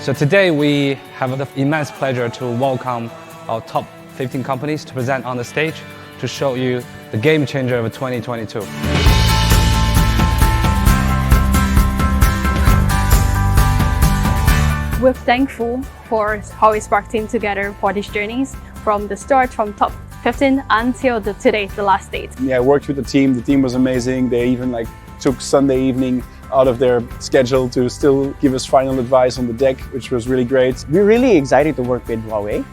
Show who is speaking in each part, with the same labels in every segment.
Speaker 1: So today we have the immense pleasure to welcome our top 15 companies to present on the stage to show you the game changer of 2022.
Speaker 2: We're thankful for Huawei Spark team together for these journeys from the start, from top 15 until today, the last date.
Speaker 3: Yeah, I worked with the team. The team was amazing. They even took Sunday evening out of their schedule to still give us final advice on the deck, which was really great.
Speaker 4: We're really excited to work with Huawei,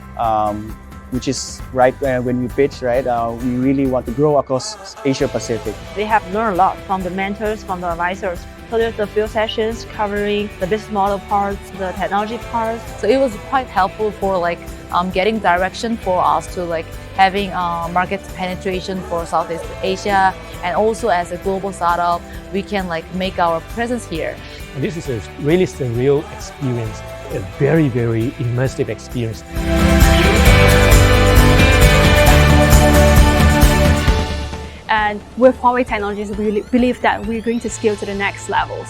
Speaker 4: which is right when we pitch, right? We really want to grow across Asia Pacific.
Speaker 5: We have learned a lot from the mentors, from the advisors. So there's a few sessions covering the business model parts, the technology parts.
Speaker 6: So it was quite helpful for getting direction for us to having market penetration for Southeast Asia, and also as a global startup, we can make our presence here.
Speaker 7: And this is a really surreal experience, a very, very immersive experience.
Speaker 2: And with Huawei technologies, we believe that we're going to scale to the next levels.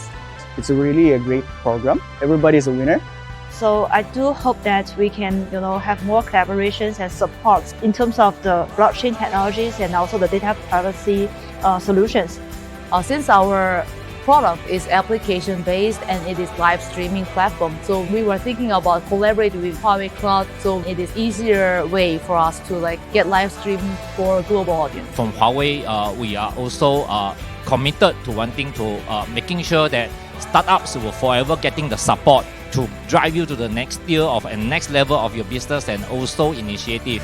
Speaker 4: It's really a great program. Everybody's a winner.
Speaker 5: So I do hope that we can, have more collaborations and supports in terms of the blockchain technologies and also the data privacy solutions.
Speaker 6: Since our product is application-based and it is live streaming platform, so we were thinking about collaborating with Huawei Cloud, so it is easier way for us to get live streaming for a global audience.
Speaker 8: From Huawei, we are also committed to wanting to making sure that startups will forever getting the support to drive you to the next tier of and next level of your business and also initiative.